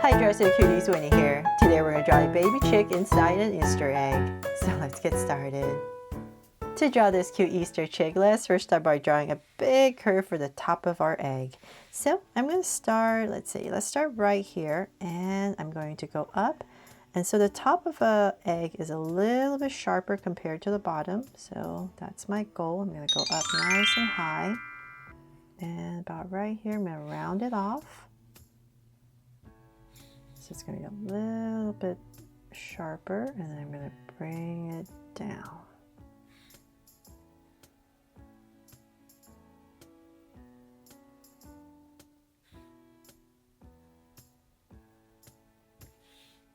Hi Dresser Cuties, Winnie here. Today we're going to draw a baby chick inside an Easter egg. So let's get started. To draw this cute Easter chick, let's first start by drawing a big curve for the top of our egg. So I'm going to start, let's start right here, and I'm going to go up. And so the top of an egg is a little bit sharper compared to the bottom. So that's my goal. I'm going to go up nice and high. And about right here, I'm going to round it off. So it's going to be a little bit sharper, and then I'm going to bring it down.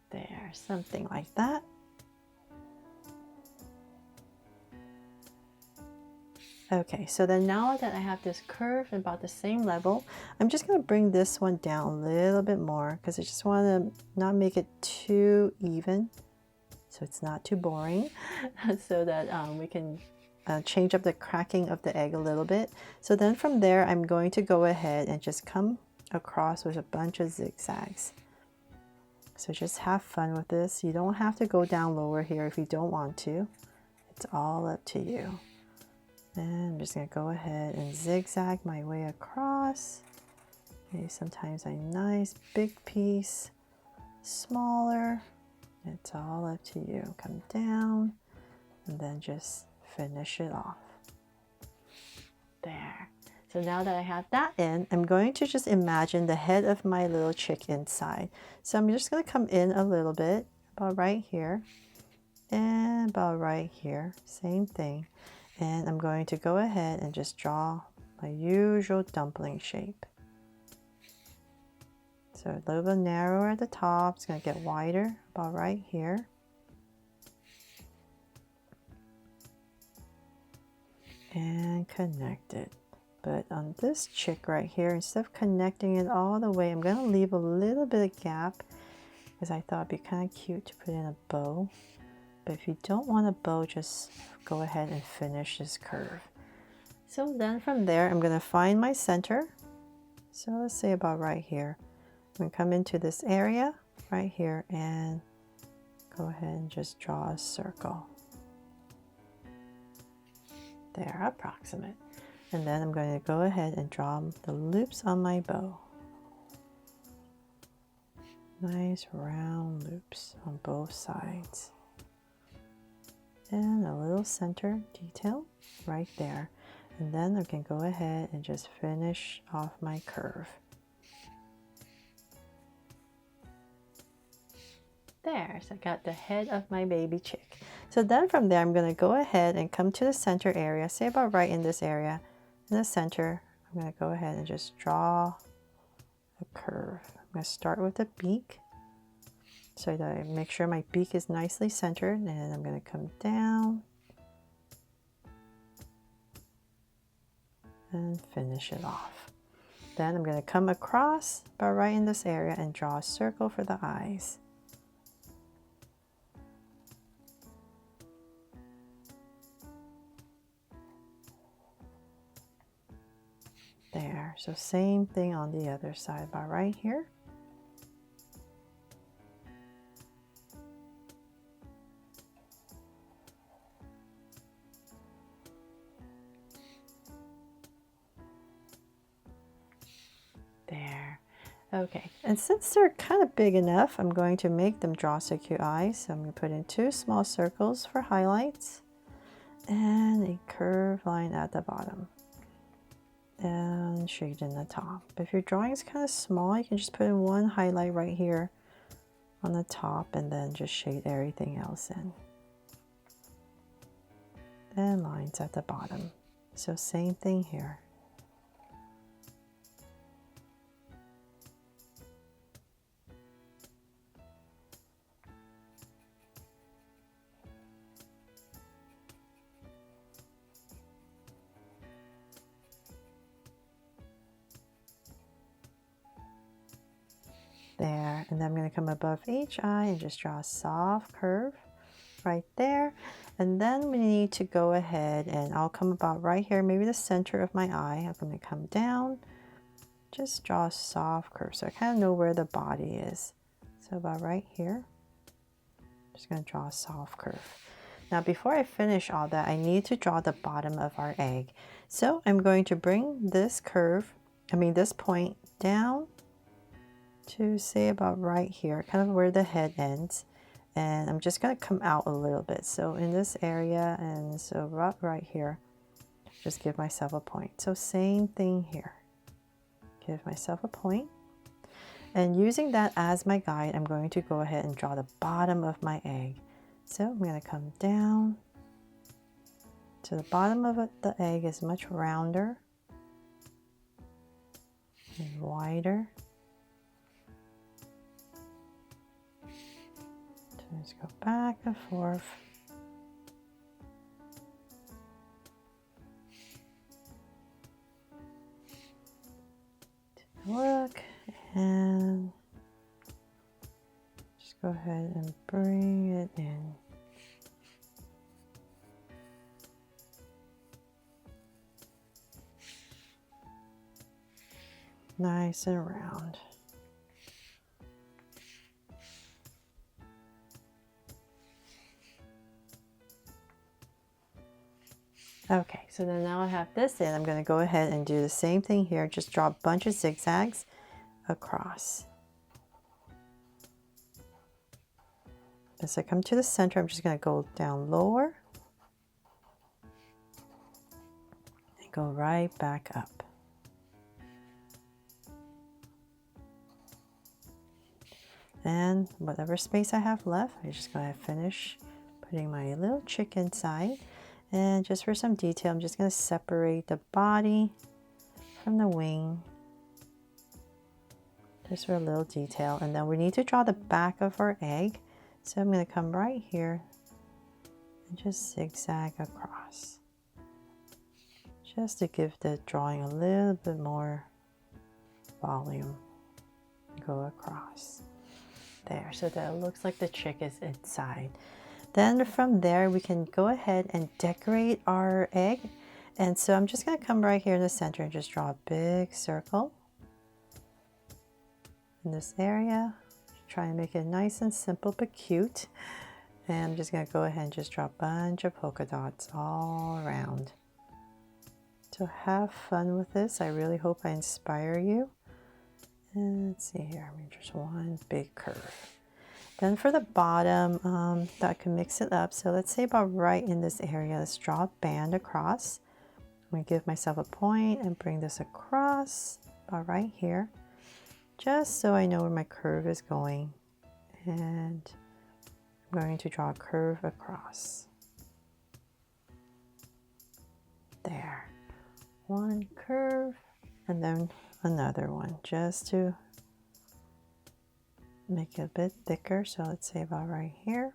There, something like that. Okay, so then now that I have this curve about the same level, I'm just going to bring this one down a little bit more because I just want to not make it too even, so it's not too boring, so that we can change up the cracking of the egg a little bit. So then from there, I'm going to go ahead and just come across with a bunch of zigzags. So just have fun with this. You don't have to go down lower here if you don't want to. It's all up to you. And I'm just going to go ahead and zigzag my way across. Maybe sometimes a nice big piece, smaller. It's all up to you. Come down and then just finish it off. There. So now that I have that in, I'm going to just imagine the head of my little chick inside. So I'm just going to come in a little bit, about right here, and about right here. Same thing. And I'm going to go ahead and just draw my usual dumpling shape. So a little bit narrower at the top. It's going to get wider about right here. And connect it. But on this chick right here, instead of connecting it all the way, I'm going to leave a little bit of gap because I thought it'd be kind of cute to put in a bow. But if you don't want a bow, just go ahead and finish this curve. So then from there, I'm going to find my center. So let's say about right here. I'm going to come into this area right here and go ahead and just draw a circle. There, approximate. And then I'm going to go ahead and draw the loops on my bow. Nice round loops on both sides. And a little center detail right there. And then I can go ahead and just finish off my curve. There, so I got the head of my baby chick. So then from there, I'm going to go ahead and come to the center area, say about right in this area, in the center. I'm going to go ahead and just draw a curve. I'm going to start with the beak, so that I make sure my beak is nicely centered, and then I'm going to come down and finish it off. Then I'm going to come across about right in this area and draw a circle for the eyes. There, so same thing on the other side, about right here. There. Okay, and since they're kind of big enough, I'm going to make them draw so cute eyes. So I'm going to put in 2 small circles for highlights and a curved line at the bottom and shade in the top. But if your drawing is kind of small, you can just put in 1 highlight right here on the top and then just shade everything else in. And lines at the bottom. So same thing here. There, and then I'm going to come above each eye and just draw a soft curve right there. And then we need to go ahead and I'll come about right here, maybe the center of my eye. I'm going to come down just draw a soft curve so I kind of know where the body is. So about right here, just going to draw a soft curve. Now before I finish all that, I need to draw the bottom of our egg. So I'm going to bring this curve, this point down to say about right here, kind of where the head ends. And I'm just going to come out a little bit. So in this area, and so right here, just give myself a point. So same thing here. Give myself a point. And using that as my guide, I'm going to go ahead and draw the bottom of my egg. So I'm going to come down. So the bottom of the egg is much rounder and wider. So just go back and forth. Look, and just go ahead and bring it in. Nice and round. Okay, so then now I have this in, I'm going to go ahead and do the same thing here. Just draw a bunch of zigzags across. As I come to the center, I'm just going to go down lower and go right back up. And whatever space I have left, I'm just going to finish putting my little chick inside. And just for some detail, I'm just going to separate the body from the wing. Just for a little detail. And then we need to draw the back of our egg. So I'm going to come right here and just zigzag across. Just to give the drawing a little bit more volume. Go across. There, so that it looks like the chick is inside. Then from there, we can go ahead and decorate our egg. And so I'm just going to come right here in the center and just draw a big circle in this area. Try and make it nice and simple but cute. And I'm just going to go ahead and just draw a bunch of polka dots all around. So have fun with this. I really hope I inspire you. And let's see here, just one big curve. Then for the bottom, I can mix it up. So let's say about right in this area, let's draw a band across. I'm going to give myself a point and bring this across about right here, just so I know where my curve is going. And I'm going to draw a curve across. There. One curve and then another one, just to make it a bit thicker. So let's say about right here,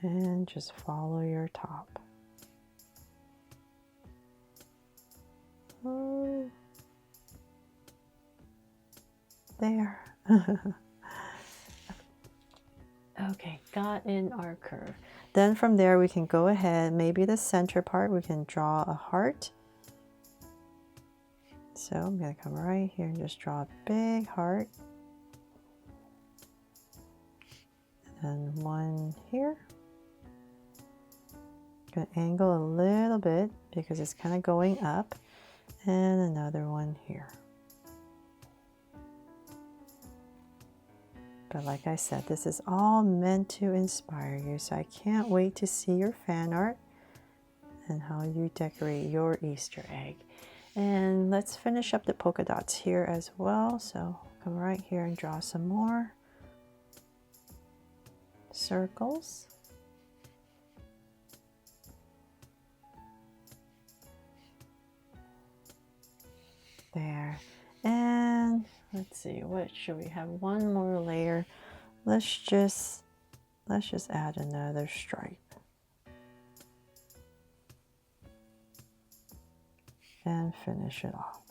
and just follow your top. Oh, there. Okay, got in our curve. Then from there we can go ahead, maybe the center part, we can draw a heart. So I'm going to come right here and just draw a big heart. And one here. Going to angle a little bit because it's kind of going up. And another one here. But like I said, this is all meant to inspire you. So I can't wait to see your fan art and how you decorate your Easter egg. And let's finish up the polka dots here as well. So come right here and draw some more circles. There. And let's see, what should we have? One more layer. Let's just add another stripe. And finish it off.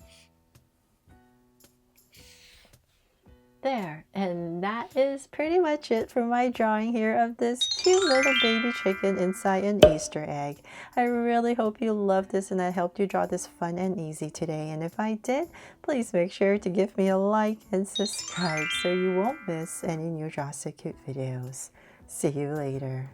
There, and that is pretty much it for my drawing here of this cute little baby chicken inside an Easter egg. I really hope you loved this and I helped you draw this fun and easy today. And if I did, please make sure to give me a like and subscribe so you won't miss any new Draw So Cute videos. See you later.